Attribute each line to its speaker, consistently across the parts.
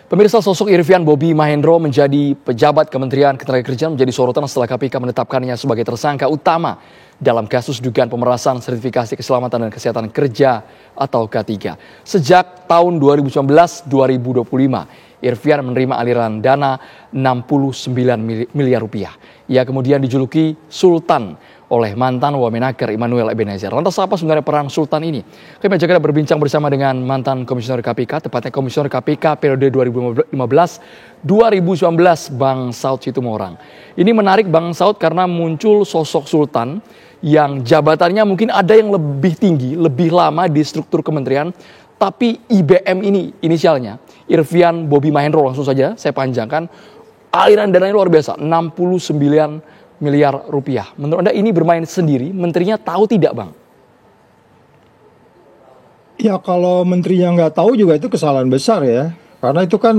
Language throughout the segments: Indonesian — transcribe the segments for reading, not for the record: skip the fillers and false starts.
Speaker 1: Pemirsa, sosok Irvian Bobby Mahendro menjadi pejabat Kementerian Ketenagakerjaan menjadi sorotan setelah KPK menetapkannya sebagai tersangka utama dalam kasus dugaan pemerasan sertifikasi keselamatan dan kesehatan kerja atau K3. Sejak tahun 2019-2025, Irvian menerima aliran dana 69 miliar rupiah. Ia kemudian dijuluki Sultan oleh mantan Wamenaker Immanuel Ebenezer. Lantas apa sebenarnya peran Sultan ini? Kami ajak Anda berbincang bersama dengan mantan Komisioner KPK, tepatnya Komisioner KPK periode 2015-2019, Bang Saud Situmorang. Ini menarik Bang Saud karena muncul sosok Sultan yang jabatannya mungkin ada yang lebih tinggi, lebih lama di struktur kementerian, tapi IBM ini inisialnya, Irvian Bobby Mahendro, langsung saja saya panjangkan, aliran dananya luar biasa, 69 miliar rupiah. Menurut Anda ini bermain sendiri, menterinya tahu tidak, Bang?
Speaker 2: Ya kalau menterinya nggak tahu juga itu kesalahan besar ya. Karena itu kan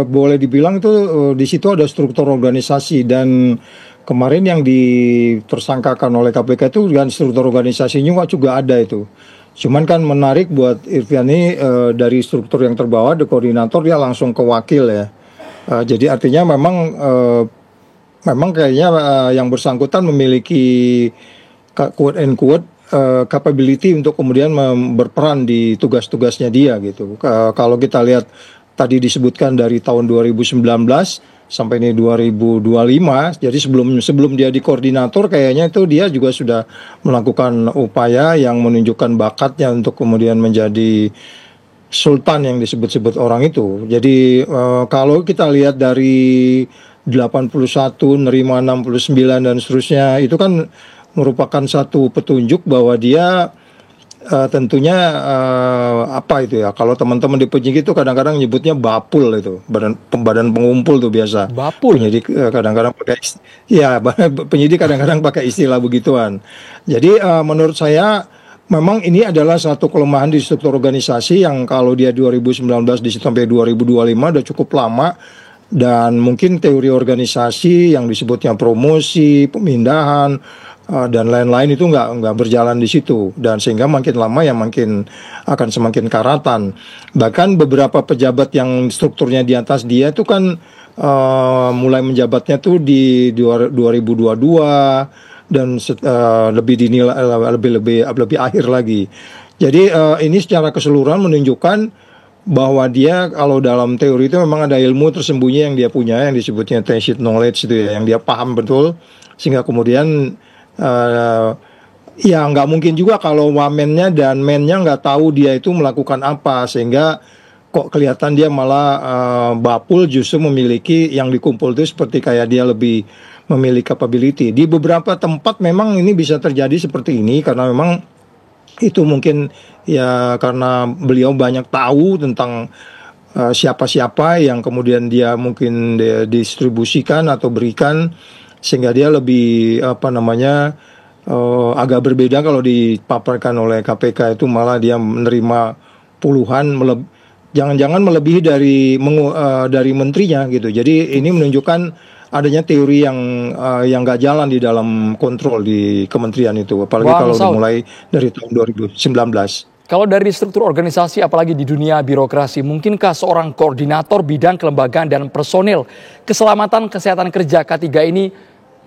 Speaker 2: boleh dibilang itu di situ ada struktur organisasi, dan kemarin yang ditersangkakan oleh KPK itu kan struktur organisasinya juga ada itu. Cuman kan menarik buat Irvian ini dari struktur yang terbawah, the koordinator, dia langsung ke wakil ya. Jadi artinya memang kayaknya yang bersangkutan memiliki quote and quote capability untuk kemudian berperan di tugas-tugasnya dia gitu. Kalau kita lihat tadi disebutkan dari tahun 2019 sampai ini 2025, jadi sebelum dia di koordinator kayaknya itu dia juga sudah melakukan upaya yang menunjukkan bakatnya untuk kemudian menjadi sultan yang disebut-sebut orang itu. Jadi kalau kita lihat dari 81, nerima 69 dan seterusnya, itu kan merupakan satu petunjuk bahwa dia tentunya apa itu ya, kalau teman-teman di penyidik itu kadang-kadang nyebutnya bapul, itu badan pengumpul tuh biasa.
Speaker 1: Bapul.
Speaker 2: Penyidik kadang-kadang pakai penyidik kadang-kadang pakai istilah begituan. Jadi menurut saya memang ini adalah satu kelemahan di struktur organisasi yang kalau dia 2019 di sampai 2025 udah cukup lama. Dan mungkin teori organisasi yang disebutnya promosi, pemindahan, dan lain-lain itu nggak berjalan di situ. Dan sehingga makin lama ya makin akan semakin karatan. Bahkan beberapa pejabat yang strukturnya di atas dia itu kan mulai menjabatnya tuh di 2022 dan lebih dinilai lebih akhir lagi. Jadi ini secara keseluruhan menunjukkan bahwa dia kalau dalam teori itu memang ada ilmu tersembunyi yang dia punya, yang disebutnya tacit knowledge itu ya, yang dia paham betul, sehingga kemudian ya nggak mungkin juga kalau wamennya dan mennya nggak tahu dia itu melakukan apa, sehingga kok kelihatan dia malah bapul justru memiliki yang dikumpul itu seperti kayak dia lebih memiliki capability. Di beberapa tempat memang ini bisa terjadi seperti ini karena memang itu mungkin ya karena beliau banyak tahu tentang siapa-siapa yang kemudian dia mungkin distribusikan atau berikan, sehingga dia lebih agak berbeda kalau dipaparkan oleh KPK itu malah dia menerima puluhan, jangan-jangan melebihi dari menterinya gitu. Jadi ini menunjukkan adanya teori yang nggak jalan di dalam kontrol di kementerian itu, apalagi kalau dimulai dari tahun 2019.
Speaker 1: Kalau dari struktur organisasi, apalagi di dunia birokrasi, mungkinkah seorang koordinator bidang kelembagaan dan personil keselamatan kesehatan kerja K3 ini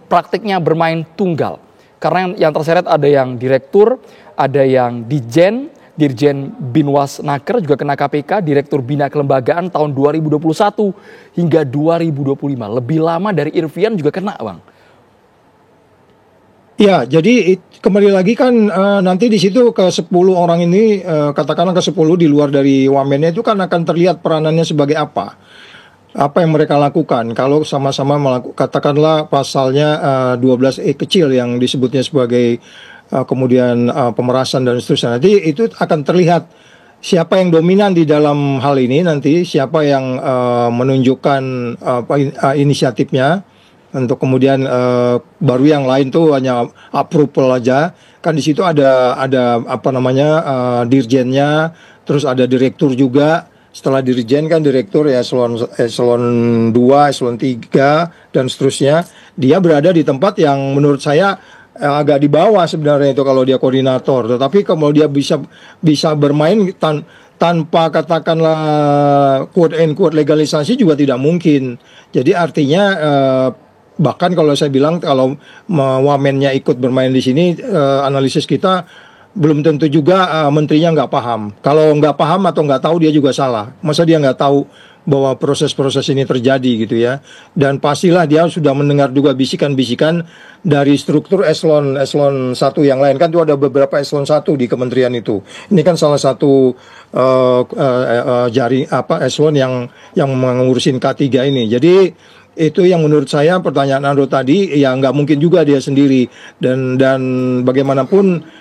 Speaker 1: praktiknya bermain tunggal? Karena yang terseret ada yang direktur, ada yang Dirjen Binwas Naker juga kena KPK, Direktur Bina Kelembagaan tahun 2021 hingga 2025. Lebih lama dari Irvian juga kena, Bang.
Speaker 2: Ya, jadi kembali lagi kan nanti di situ ke 10 orang ini, katakanlah ke 10 di luar dari wamennya itu kan akan terlihat peranannya sebagai apa. Apa yang mereka lakukan. Kalau sama-sama katakanlah pasalnya 12E kecil yang disebutnya sebagai kemudian pemerasan dan seterusnya. Nanti itu akan terlihat siapa yang dominan di dalam hal ini, nanti siapa yang menunjukkan inisiatifnya untuk kemudian baru yang lain tuh hanya approval aja. Kan di situ ada dirjennya, terus ada direktur juga. Setelah dirjen kan direktur ya eselon 2, eselon 3 dan seterusnya. Dia berada di tempat yang menurut saya agak di bawah sebenarnya itu kalau dia koordinator, tetapi kalau dia bisa bermain tanpa katakanlah quote and quote legalisasi juga tidak mungkin. Jadi artinya bahkan kalau saya bilang kalau wamennya ikut bermain di sini, analisis kita belum tentu juga menterinya nggak paham. Kalau nggak paham atau nggak tahu dia juga salah. Masa dia nggak tahu bahwa proses-proses ini terjadi gitu ya. Dan pastilah dia sudah mendengar juga bisikan-bisikan dari struktur eselon 1 yang lain. Kan itu ada beberapa eselon 1 di kementerian itu. Ini kan salah satu eselon yang mengurusin K3 ini. Jadi itu yang menurut saya pertanyaan Andro tadi ya nggak mungkin juga dia sendiri, dan bagaimanapun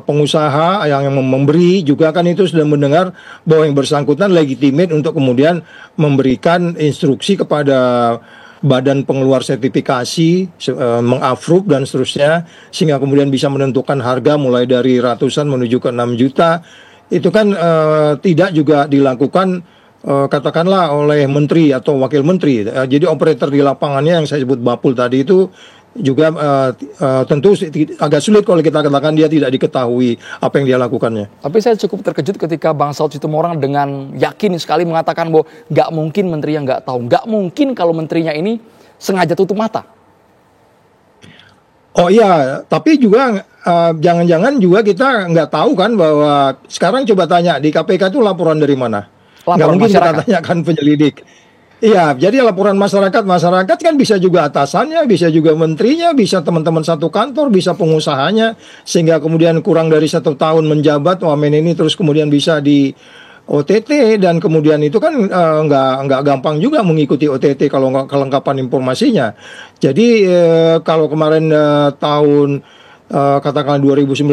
Speaker 2: pengusaha yang memberi juga kan itu sudah mendengar bahwa yang bersangkutan legitimate untuk kemudian memberikan instruksi kepada badan pengeluar sertifikasi, mengapprove dan seterusnya, sehingga kemudian bisa menentukan harga mulai dari ratusan menuju ke 6 juta. Itu kan tidak juga dilakukan katakanlah oleh menteri atau wakil menteri. Jadi operator di lapangannya yang saya sebut Bapul tadi itu juga tentu agak sulit kalau kita katakan dia tidak diketahui apa yang dia lakukannya.
Speaker 1: Tapi saya cukup terkejut ketika Bang Saud Situmorang dengan yakin sekali mengatakan bahwa nggak mungkin menterinya nggak tahu. Nggak mungkin kalau menterinya ini sengaja tutup mata.
Speaker 2: Oh iya, tapi juga jangan-jangan juga kita nggak tahu kan bahwa sekarang coba tanya di KPK itu laporan dari mana? Nggak mungkin kita tanyakan penyelidik. Iya, jadi laporan masyarakat kan bisa juga atasannya, bisa juga menterinya, bisa teman-teman satu kantor, bisa pengusahanya, sehingga kemudian kurang dari 1 tahun menjabat wamen ini terus kemudian bisa di OTT, dan kemudian itu kan nggak gampang juga mengikuti OTT kalau nggak kelengkapan informasinya. Jadi kalau kemarin tahun katakanlah 2019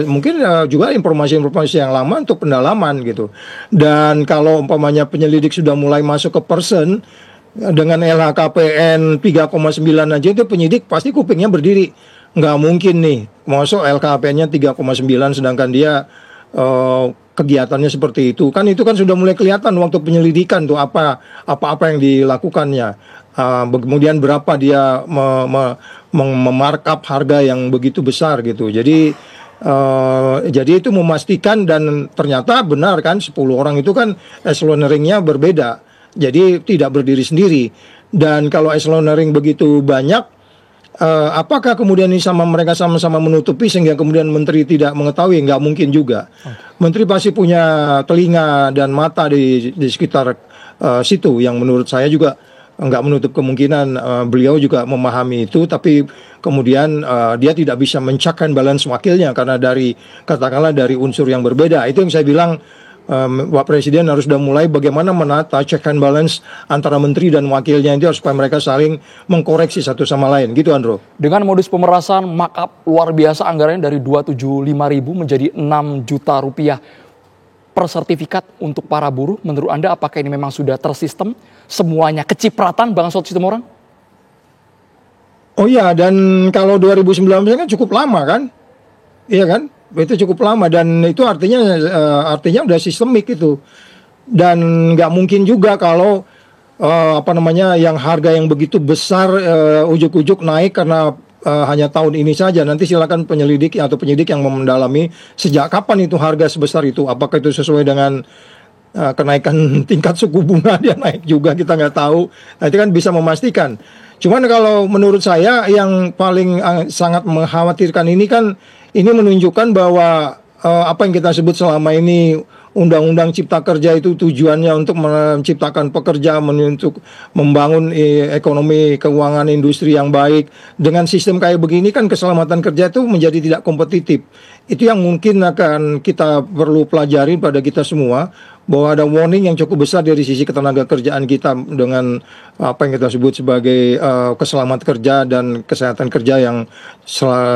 Speaker 2: mungkin juga informasi-informasi yang lama untuk pendalaman gitu. Dan kalau umpamanya penyelidik sudah mulai masuk ke person dengan LHKPN 3,9 aja, itu penyidik pasti kupingnya berdiri. Nggak mungkin nih masuk LHKPN-nya 3,9 sedangkan dia kegiatannya seperti itu. Kan itu kan sudah mulai kelihatan waktu penyelidikan tuh apa yang dilakukannya. Kemudian berapa dia memarkup harga yang begitu besar gitu. Jadi itu memastikan, dan ternyata benar kan 10 orang itu kan eselonering-nya berbeda. Jadi tidak berdiri sendiri. Dan kalau eselonering begitu banyak, apakah kemudian ini mereka sama-sama menutupi sehingga kemudian menteri tidak mengetahui? Nggak mungkin juga. Menteri pasti punya telinga dan mata di sekitar situ, yang menurut saya juga nggak menutup kemungkinan beliau juga memahami itu, tapi kemudian dia tidak bisa check and balance wakilnya karena katakanlah dari unsur yang berbeda. Itu yang saya bilang Pak Presiden harus sudah mulai bagaimana menata check and balance antara menteri dan wakilnya itu supaya mereka saling mengkoreksi satu sama lain gitu, Andro.
Speaker 1: Dengan modus pemerasan markup luar biasa, anggarannya dari 275.000 menjadi 6 juta rupiah per sertifikat untuk para buruh. Menurut Anda apakah ini memang sudah tersistem? Semuanya kecipratan Bang Saud Situmorang?
Speaker 2: Oh iya, dan kalau 2019 kan cukup lama kan? Iya kan? Itu cukup lama, dan itu artinya udah sistemik itu. Dan nggak mungkin juga kalau yang harga yang begitu besar ujuk-ujuk naik karena hanya tahun ini saja. Nanti silakan penyidik yang mendalami sejak kapan itu harga sebesar itu. Apakah itu sesuai dengan kenaikan tingkat suku bunga dia naik juga, kita nggak tahu. Nah, itu kan bisa memastikan. Cuman kalau menurut saya yang paling sangat mengkhawatirkan ini kan, ini menunjukkan bahwa apa yang kita sebut selama ini Undang-Undang Cipta Kerja itu tujuannya untuk menciptakan pekerja, untuk membangun ekonomi keuangan industri yang baik. Dengan sistem kayak begini kan keselamatan kerja itu menjadi tidak kompetitif. Itu yang mungkin akan kita perlu pelajari pada kita semua, bahwa ada warning yang cukup besar dari sisi ketenaga kerjaan kita dengan apa yang kita sebut sebagai keselamatan kerja dan kesehatan kerja yang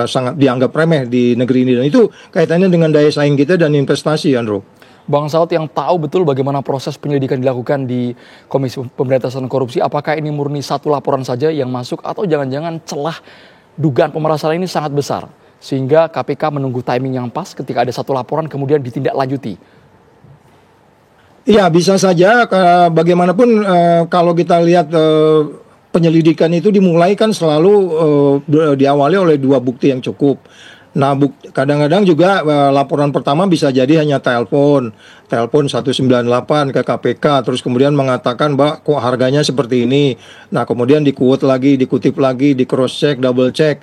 Speaker 2: sangat dianggap remeh di negeri ini. Dan itu kaitannya dengan daya saing kita dan investasi, Andro.
Speaker 1: Bang Saud yang tahu betul bagaimana proses penyelidikan dilakukan di Komisi Pemberantasan Korupsi, apakah ini murni satu laporan saja yang masuk atau jangan-jangan celah dugaan pemerasan ini sangat besar sehingga KPK menunggu timing yang pas ketika ada satu laporan kemudian ditindaklanjuti?
Speaker 2: Iya, bisa saja. Bagaimanapun kalau kita lihat penyelidikan itu dimulai kan selalu diawali oleh 2 bukti yang cukup. Nah, kadang-kadang juga laporan pertama bisa jadi hanya telepon 198 ke KPK, terus kemudian mengatakan, Mbak, kok harganya seperti ini. Nah, kemudian dikutip lagi, di cross check, double check.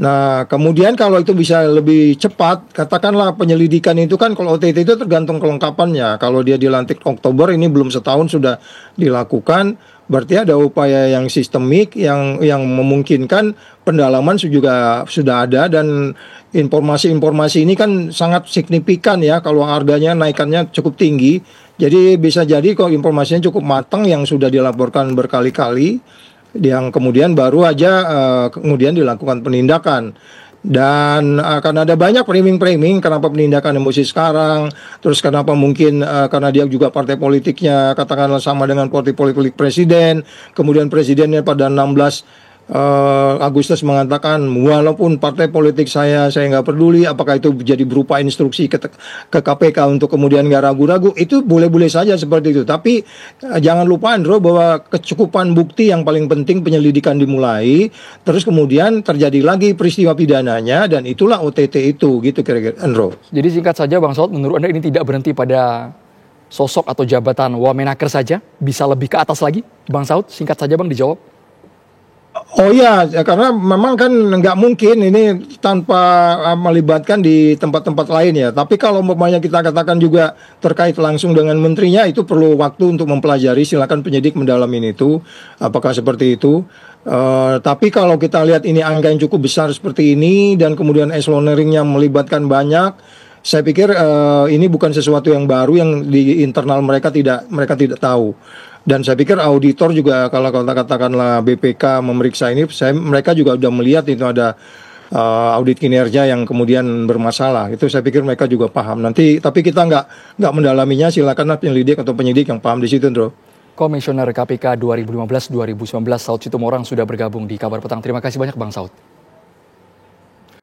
Speaker 2: Nah, kemudian kalau itu bisa lebih cepat, katakanlah penyelidikan itu kan kalau OTT itu tergantung kelengkapannya. Kalau dia dilantik Oktober, ini belum setahun sudah dilakukan, berarti ada upaya yang sistemik yang memungkinkan pendalaman juga sudah ada, dan informasi-informasi ini kan sangat signifikan ya kalau harganya naikannya cukup tinggi. Jadi bisa jadi kok informasinya cukup matang yang sudah dilaporkan berkali-kali, yang kemudian baru aja kemudian dilakukan penindakan. Dan akan ada banyak framing-framing kenapa penindakan emosi sekarang, terus kenapa mungkin karena dia juga partai politiknya katakanlah sama dengan partai politik presiden, kemudian presidennya pada 16 Agustus mengatakan walaupun partai politik saya nggak peduli, apakah itu jadi berupa instruksi ke KPK untuk kemudian nggak ragu-ragu, itu boleh-boleh saja seperti itu. Tapi jangan lupa Andro bahwa kecukupan bukti yang paling penting, penyelidikan dimulai, terus kemudian terjadi lagi peristiwa pidananya, dan itulah OTT itu gitu kira-kira Andro.
Speaker 1: Jadi singkat saja Bang Saud, menurut Anda ini tidak berhenti pada sosok atau jabatan Wamenaker saja, bisa lebih ke atas lagi? Bang Saud, singkat saja Bang dijawab.
Speaker 2: Oh iya, ya, karena memang kan nggak mungkin ini tanpa melibatkan di tempat-tempat lain ya. Tapi kalau umpamanya kita katakan juga terkait langsung dengan menterinya, itu perlu waktu untuk mempelajari. Silakan penyidik mendalamin itu, apakah seperti itu. Tapi kalau kita lihat ini angka yang cukup besar seperti ini, dan kemudian eseloneringnya melibatkan banyak, saya pikir ini bukan sesuatu yang baru yang di internal mereka tidak tahu. Dan saya pikir auditor juga kalau katakanlah BPK memeriksa ini, mereka juga sudah melihat itu ada audit kinerja yang kemudian bermasalah. Itu saya pikir mereka juga paham. Tapi kita nggak mendalaminya, silakanlah penyelidik atau penyidik yang paham di situ, Bro.
Speaker 1: Komisioner KPK 2015-2019 Saud Situmorang sudah bergabung di Kabar Petang. Terima kasih banyak Bang Saud.